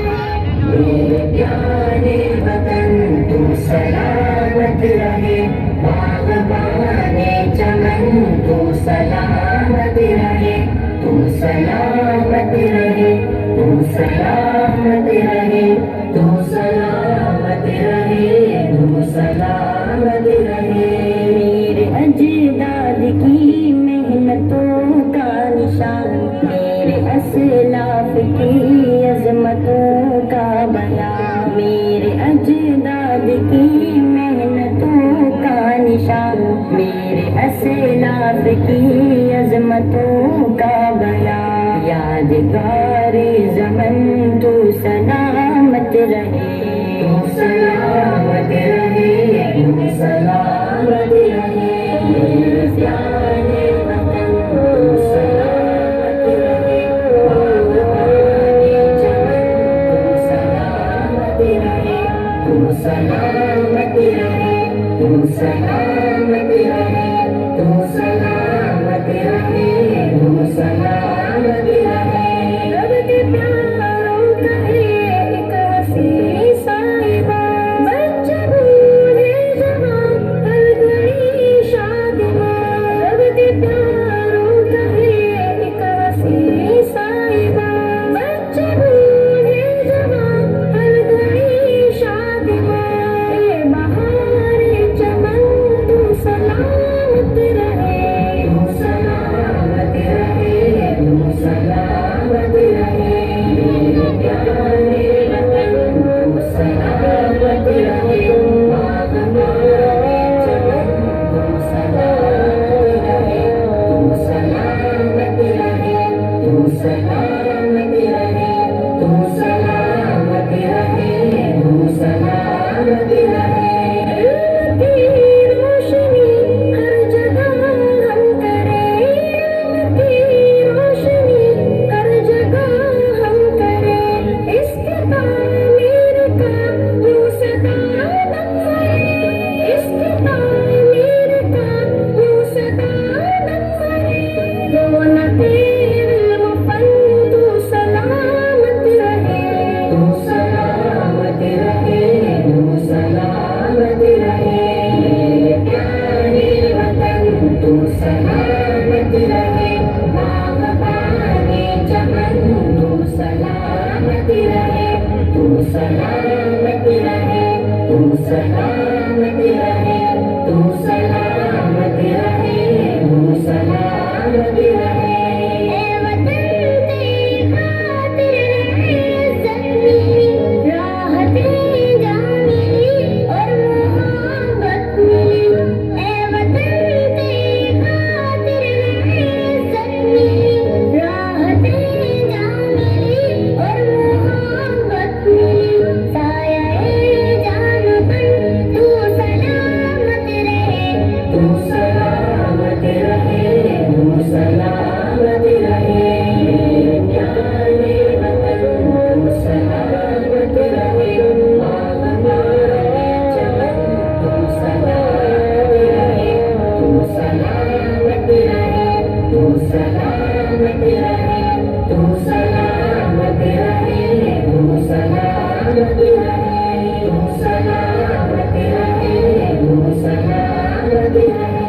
मेरे प्यारे वतन तू सलामत रहे, बाग़बाने चमन तू सलामत रहे, तू सलामत रहे, तू सलामत रहे, तू सलामत रहे, तू सलामत रहे। मेरे अजदाद की मेहनतों का निशान, मेरे असलाफ की अज़मतों का बयान, मेरे अजदाद की मेहनतों का निशान, मेरे असलाफ की अज़मतों का बयान। यादगार ज़मन तू सलामत रहे, तू सलामत रहे, तू सलामत रहे। मेरे प्यारे वतन तू सलामत रहे, बाग़बाने चमन तू सलामत रहे, तू सलामत रहे, तू सलामत रहे, तू सलामत रहे, तू सलामत रहे। रब के प्यारों का एक हसीन साहिबा, बच्चा बूढ़े जवान हर घड़ी शादिमा। रब के प्यारों का एक हसीन साहिबा, बच्चा बूढ़े जवान हर घड़ी शादिमा। ए बहारे चमन तू सलामत रहे, तू सलामत रहे, तू सलामत रहे। मेरे प्यारे वतन तू सलामत रहे, बाग़बाने चमन तू सलामत रहे, तू सलामत रहे, तू सलामत रहे, तू सलामत रहे, तू सलामत रहे। की रोशनी हर जगह हम करें, की रोशनी हर जगह हम करें। इसके तामीर का यूं सदा दम भरे, इसके तामीर का यूं सदा दम भरे। रौनक़े इल्म फन तू सलामत रहे, तू सलामत रहे, तू सलामत रहे। मेरे प्यारे वतन तू सलामत रहे, बाग़बाने चमन तू सलामत रहे, तू सलामत रहे, तू सलामत रहे, तू सलामत रहे, तू सलामत रहे। ए वतन तेरी खातिर रहे इज़्ज़त मिली, राहतें जा मिली और मोहब्बत मिली। ए वतन तेरी खातिर रहे इज़्ज़त मिली, राहतें जा मिली और मोहब्बत मिली। साया-ए जान बन तू सलामत रहे, तू सलामत रहे, तू सलामत रहे। मेरे प्यारे वतन तू सलामत रहे, बाग़बाने चमन तू सलामत रहे, तू सलामत रहे, तू सलामत रहे, तू सलामत रहे, तू सलामत रहे, तू सलामत रहे, तू सलामत रहे।